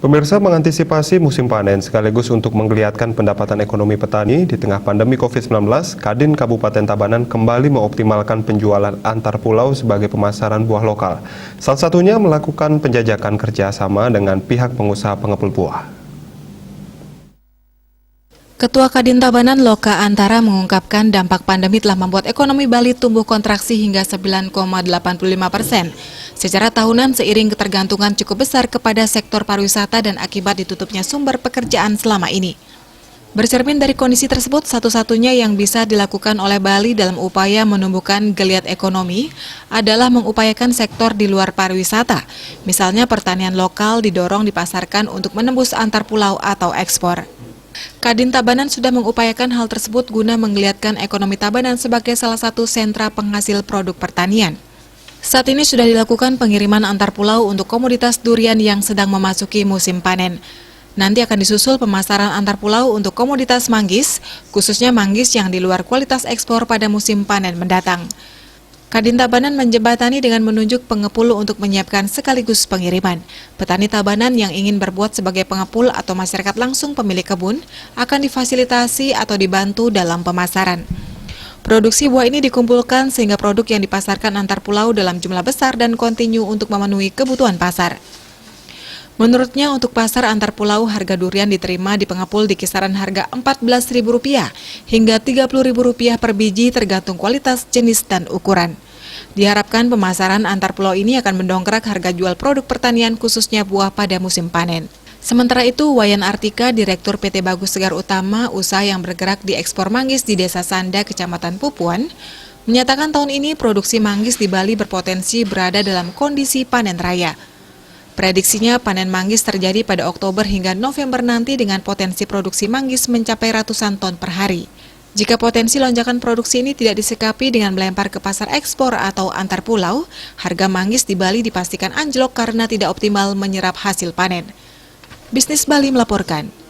Pemirsa, mengantisipasi musim panen sekaligus untuk menggeliatkan pendapatan ekonomi petani di tengah pandemi COVID-19, Kadin Kabupaten Tabanan kembali mengoptimalkan penjualan antar pulau sebagai pemasaran buah lokal. Salah satunya melakukan penjajakan kerjasama dengan pihak pengusaha pengepul buah. Ketua Kadin Tabanan Loka Antara mengungkapkan dampak pandemi telah membuat ekonomi Bali tumbuh kontraksi hingga 9,85%. Secara tahunan seiring ketergantungan cukup besar kepada sektor pariwisata dan akibat ditutupnya sumber pekerjaan selama ini. Bercermin dari kondisi tersebut, satu-satunya yang bisa dilakukan oleh Bali dalam upaya menumbuhkan geliat ekonomi adalah mengupayakan sektor di luar pariwisata. Misalnya pertanian lokal didorong dipasarkan untuk menembus antar pulau atau ekspor. Kadin Tabanan sudah mengupayakan hal tersebut guna menggeliatkan ekonomi Tabanan sebagai salah satu sentra penghasil produk pertanian. Saat ini sudah dilakukan pengiriman antar pulau untuk komoditas durian yang sedang memasuki musim panen. Nanti akan disusul pemasaran antar pulau untuk komoditas manggis, khususnya manggis yang di luar kualitas ekspor pada musim panen mendatang. Kadin Tabanan menjembatani dengan menunjuk pengepul untuk menyiapkan sekaligus pengiriman. Petani Tabanan yang ingin berbuat sebagai pengepul atau masyarakat langsung pemilik kebun akan difasilitasi atau dibantu dalam pemasaran. Produksi buah ini dikumpulkan sehingga produk yang dipasarkan antar pulau dalam jumlah besar dan kontinu untuk memenuhi kebutuhan pasar. Menurutnya untuk pasar antar pulau harga durian diterima di pengepul di kisaran harga Rp14.000 hingga Rp30.000 per biji tergantung kualitas, jenis, dan ukuran. Diharapkan pemasaran antar pulau ini akan mendongkrak harga jual produk pertanian khususnya buah pada musim panen. Sementara itu, Wayan Artika, Direktur PT Bagus Segar Utama, usaha yang bergerak di ekspor manggis di Desa Sanda, Kecamatan Pupuan, menyatakan tahun ini produksi manggis di Bali berpotensi berada dalam kondisi panen raya. Prediksinya panen manggis terjadi pada Oktober hingga November nanti dengan potensi produksi manggis mencapai ratusan ton per hari. Jika potensi lonjakan produksi ini tidak disikapi dengan melempar ke pasar ekspor atau antar pulau, harga manggis di Bali dipastikan anjlok karena tidak optimal menyerap hasil panen. Bisnis Bali melaporkan.